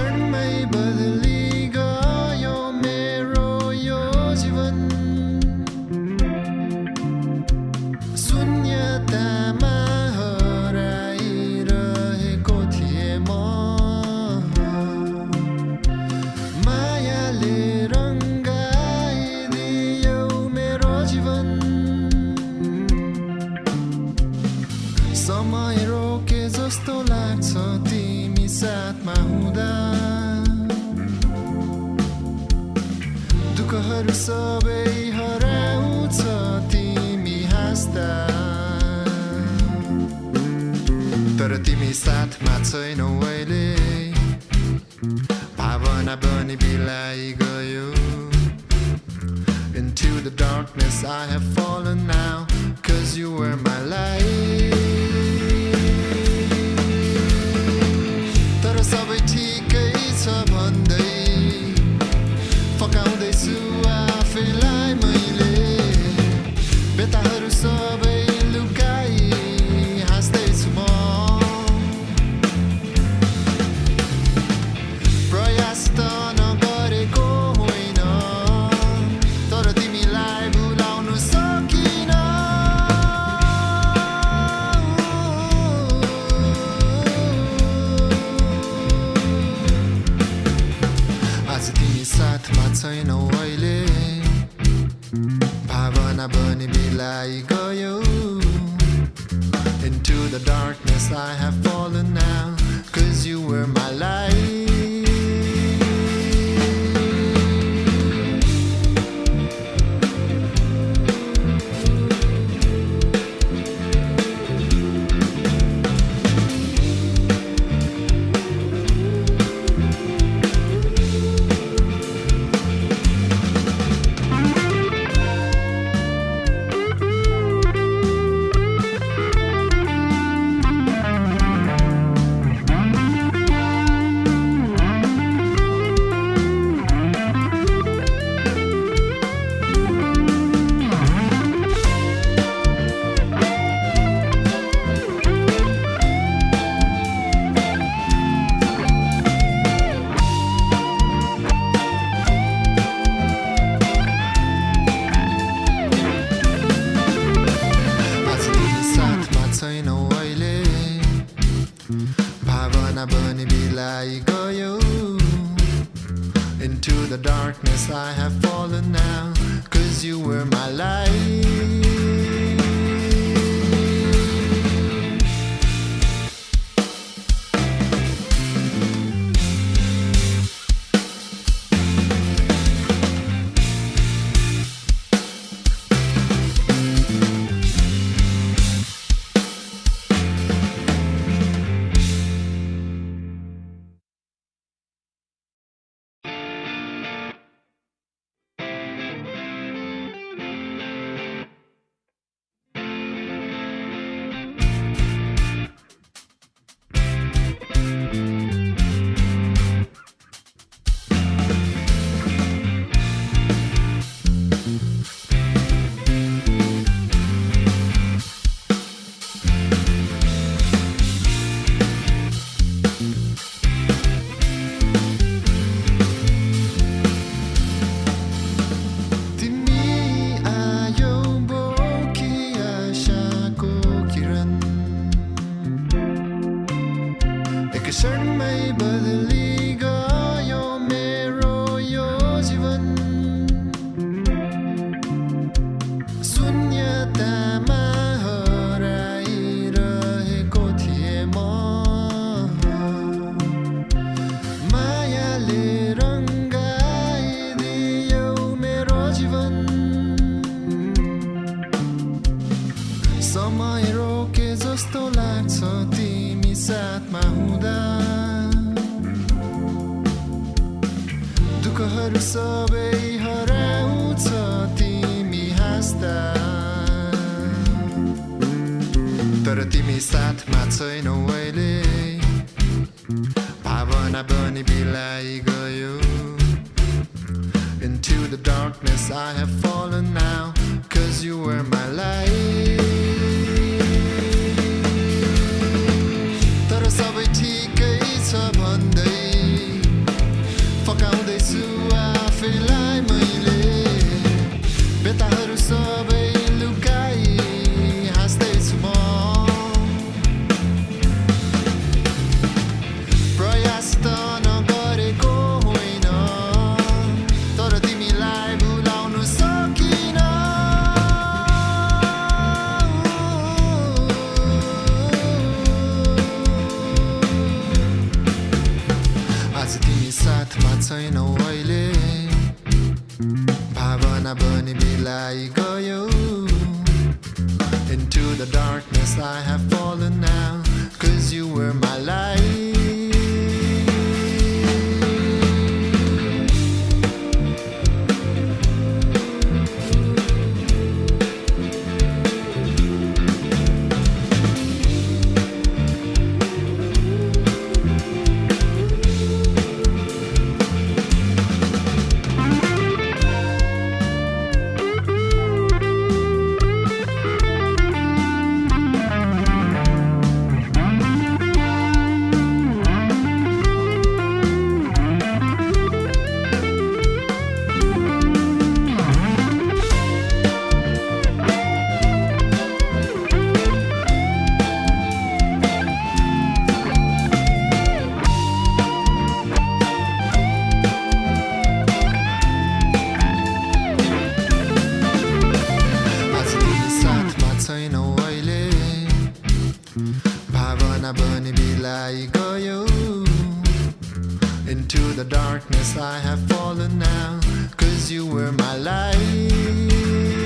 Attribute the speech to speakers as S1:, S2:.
S1: क्षणमै बदली गयो मेरो यो जीवन शून्यतामा हराइरहेको थिएँ म मायाले रङ्गाइदियौ मेरो जीवन समय रोके जस्तो लाग्छ तिमी साथमा हुँदा दुःखहरू सबै हराउँछ तिमी हाँस्दा तर तिमी साथमा छैनौ अहिले भावना बनी बिलाई गयो Into the darkness I have fallen now Cause you were my light तर सबै ठिकै छ भन्दै फकाउँदैछु आफैलाई मैले बेताहरू सबै लुकाई हाँस्दैछु म प्रयास त नगरेको होइन तर तिमीलाई भुलाउनु सकिन आज तिमी साथमा छैनौ अहिले भावना बनी बिलाई गयो Into the darkness I have fallen now Cause you were my light छैनौ अहिले भावना बनी बिलाई गयो Into the darkness I have fallen now Cause you were my light क्षणमै बदली गयो मेरो यो जीवन शून्यतामा हराइरहेको थिएँ म मायाले रङ्गाइदियौ मेरो जीवन समय रोके जस्तो लाग्छ तिमी साथमा हुँदा दुःखहरू सबै हराउँछ तिमी हाँस्दा तर तिमी साथमा छैनौ अहिले भावना बनी बिलाई गयो Into the darkness I have fallen now Cause you were my light तर सबै ठिकै छ भन्दै साथमा छैनौ अहिले भावना बनी बिलाई गयो Into the darkness I have fallen now 'Cause you were my light छैनौ अहिले भावना बनी बिलाई गयो Into the darkness I have fallen now 'Cause you were my light